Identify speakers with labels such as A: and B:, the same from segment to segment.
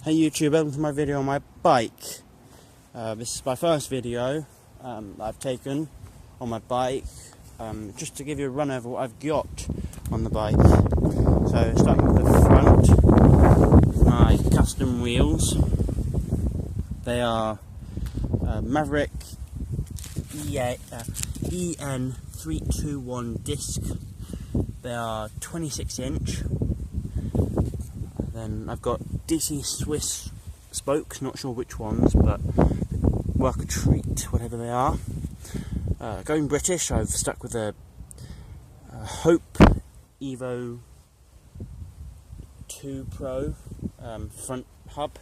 A: Hey YouTube, welcome to my video on my bike. This is my first video that I've taken on my bike, just to give you a run over what I've got on the bike. So starting with the front, my custom wheels. They are Maverick EN321 disc. They are 26 inch. Then I've got DC Swiss spokes, not sure which ones, but work a treat, whatever they are. Going British, I've stuck with a Hope Evo 2 Pro front hub,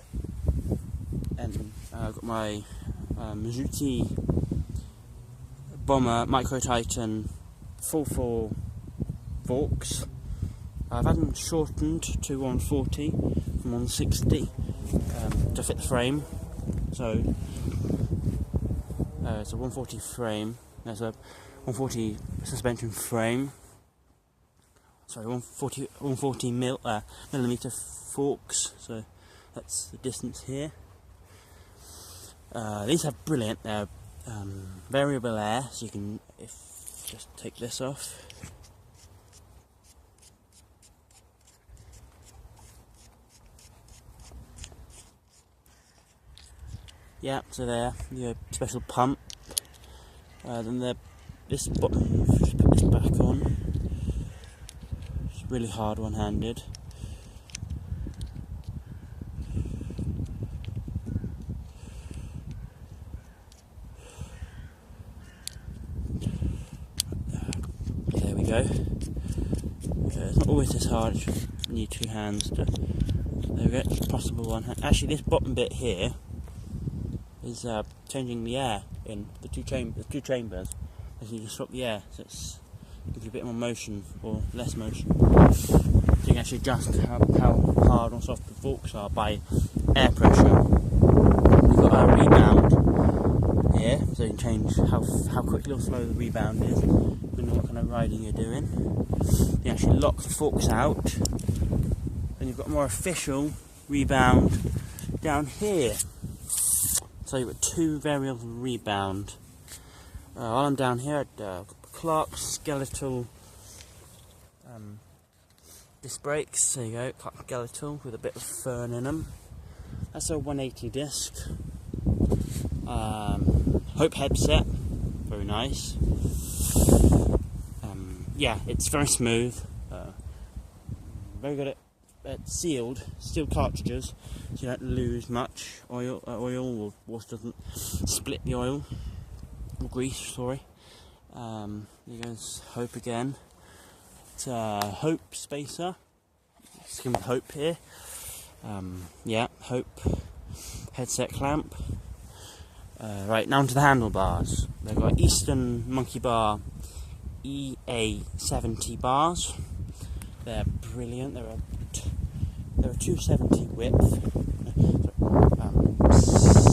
A: and I've got my Mizuki Bomber Micro Titan full 4 forks. I've had them shortened to 140 from 160 to fit the frame. So it's a 140 frame. There's a 140 suspension frame. Sorry, 140 millimeter forks. So that's the distance here. These are brilliant. They're variable air, so you can just take this off. Yeah, so there, your special pump. Then this button, just put this back on. It's really hard one-handed. There we go. It's not always this hard, you need two hands to. There we go, it's possible one hand. Actually, this bottom bit here is changing the air in the two chambers. As you can swap the air, so it's gives you a bit more motion or less motion. So you can actually adjust how hard or soft the forks are by air pressure. We've got our rebound here, so you can change how quickly or slow the rebound is, depending on what kind of riding you're doing. You can actually lock the forks out, and you've got a more official rebound down here. So you've got two variables of rebound. While I'm down here, I've got Clark's skeletal disc brakes. There you go, Clark skeletal with a bit of fern in them. That's a 180 disc. Hope headset, very nice. Yeah, it's very smooth. Very good at sealed cartridges, so you don't lose much oil or water doesn't split the oil or grease. Sorry. There goes Hope again. It's a Hope spacer. Skin with Hope here. Yeah, Hope headset clamp. Right, now onto the handlebars. They've got Eastern Monkey Bar EA70 bars. They're brilliant. They're a 270 width,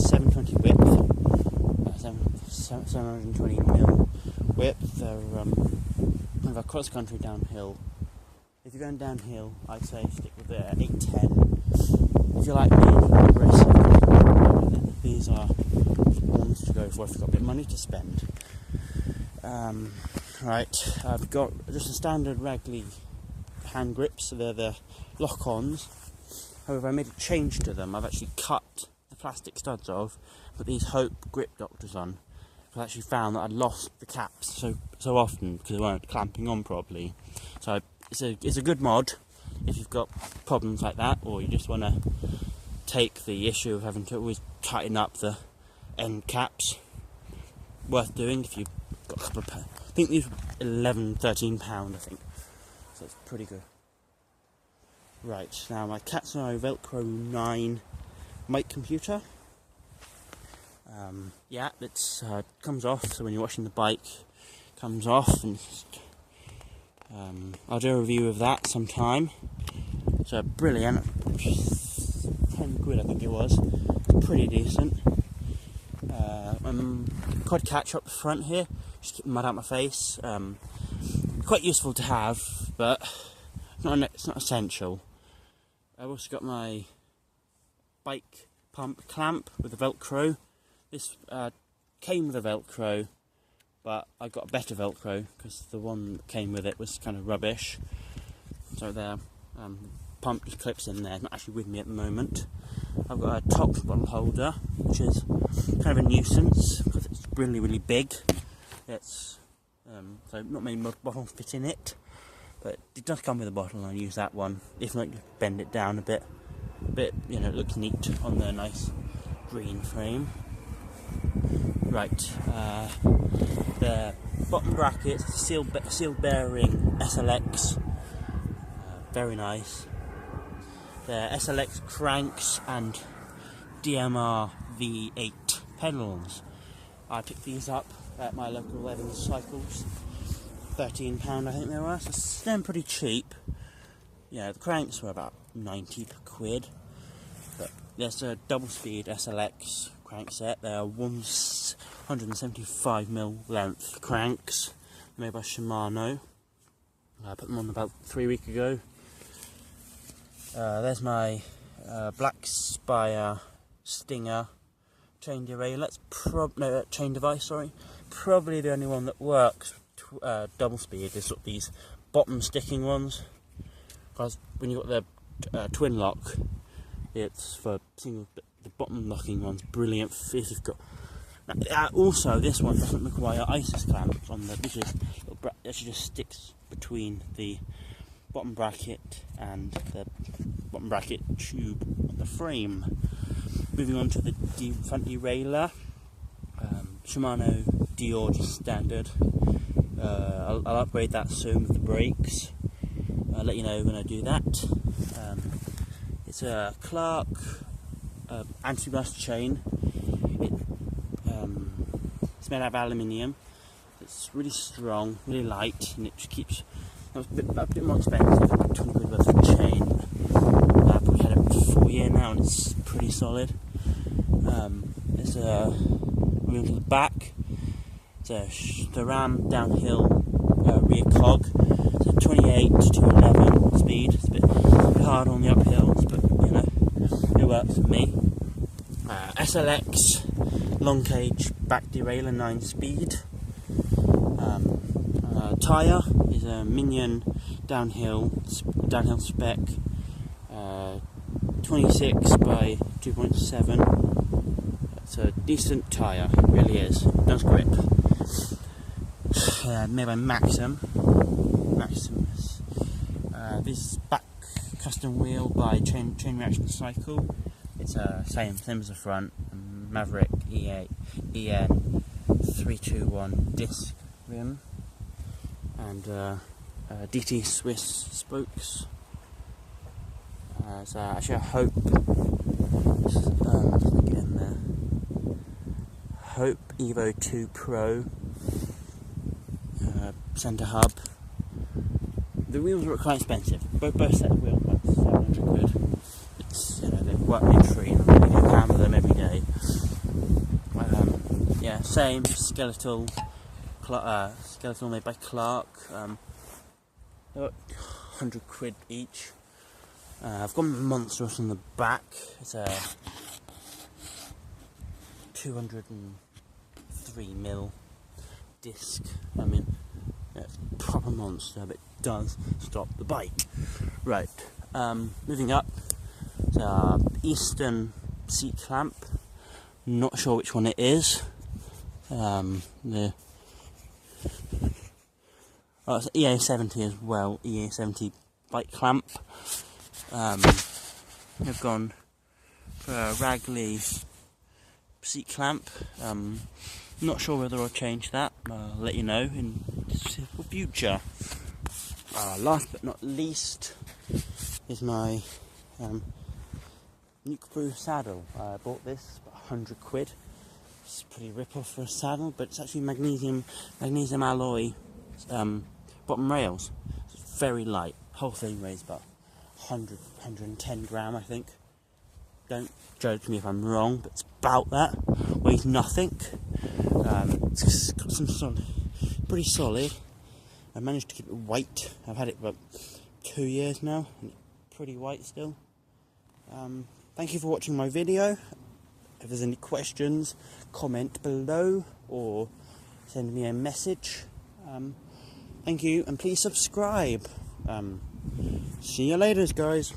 A: 720 width, 720 mil width. They're kind of a cross country downhill. If you're going downhill, I'd say stick with the 810. If you like me, aggressive, these are the ones to go for if you've got a bit of money to spend. Right, I've got just a standard ragley hand grips, so they're the lock-ons. However, I made a change to them. I've actually cut the plastic studs off, put these Hope grip doctors on. I actually found that I'd lost the caps so often because they weren't clamping on properly. So it's a good mod if you've got problems like that, or you just want to take the issue of having to always tighten up the end caps. Worth doing if you've got a couple of pounds. I think these were £13, I think. So it's pretty good. Right, now my Cat's Eye Velcro 9 mic computer. Yeah, it's comes off, so when you're watching the bike, it comes off, and I'll do a review of that sometime. So brilliant, 10 quid I think it was, pretty decent. Quad catch up the front here, just keep the mud out my face. Quite useful to have, but it's not essential. I've also got my bike pump clamp with a Velcro. This came with a Velcro, but I got a better Velcro because the one that came with it was kind of rubbish. So there, pump just clips in there. It's not actually with me at the moment. I've got a top bottle holder, which is kind of a nuisance because it's really, really big. It's so not many bottles fit in it, but it does come with a bottle, and I use that one. If not, just bend it down a bit, you know, it looks neat on the nice green frame. Right, the bottom bracket, seal bearing SLX, very nice. The SLX cranks and DMR V8 pedals. I picked these up at my local Evans Cycles, £13 I think they were, so they're pretty cheap. Yeah, the cranks were about 90 per quid, but there's a double speed SLX crank set. They are 175mm length cranks, made by Shimano. I put them on about 3 weeks ago. There's my Black Spire Stinger chain derailleur. Chain device, sorry. Probably the only one that works double speed is sort of these bottom sticking ones. Because when you've got the twin lock, it's for single. The bottom locking one's brilliant if you've got. Also, this one doesn't require ISIS clamps on the. This is actually just sticks between the bottom bracket and the bottom bracket tube on the frame. Moving on to the front derailleur, Shimano Dior just standard. I'll upgrade that soon with the brakes. I'll let you know when I do that. It's a Clark anti-rust chain. It's made out of aluminium. It's really strong, really light, and it just keeps. It was a bit more expensive, about 20 quid worth of chain. I've probably had it for 4 years now, and it's pretty solid. There's a wheel to the back. It's the Ram downhill rear cog. It's a 28 to 11 speed. It's a bit hard on the uphills, but you know, it works for me. SLX long cage back derailleur 9 speed. Tyre is a Minion downhill spec, 26 by 2.7. It's a decent tyre, it really is. It does grip. Made by Maximus. This back custom wheel by Chain Reaction Cycle. It's same as the front. Maverick E8 EN 321 disc rim. And DT Swiss spokes. So actually I hope get in there. Hope Evo 2 Pro centre hub. The wheels were quite expensive. Both sets of wheels about 700 quid. It's, you know, they work me a treat. I hammer them every day. Yeah, same skeletal made by Clark. They're 100 quid each. I've got Monstrous on the back. It's a 203mm disc. I mean, it's a proper monster, but it does stop the bike. Right, moving up. It's a Eastern seat clamp. Not sure which one it is. It's EA70 as well, EA70 bike clamp. I've gone for a ragley seat clamp. Not sure whether I'll change that. I'll let you know in the future. Last but not least is my nuke-proof saddle. I bought this for 100 quid. It's pretty rip-off for a saddle, but it's actually magnesium alloy bottom rails. It's very light. Whole thing weighs about 110 gram, I think. Don't judge me if I'm wrong, but it's about that. Weighs nothing. It's got some solid, pretty solid. I managed to keep it white. I've had it for about 2 years now, and it's pretty white still. thank you for watching my video. If there's any questions, comment below or send me a message. Thank you, and please subscribe. See you later, guys.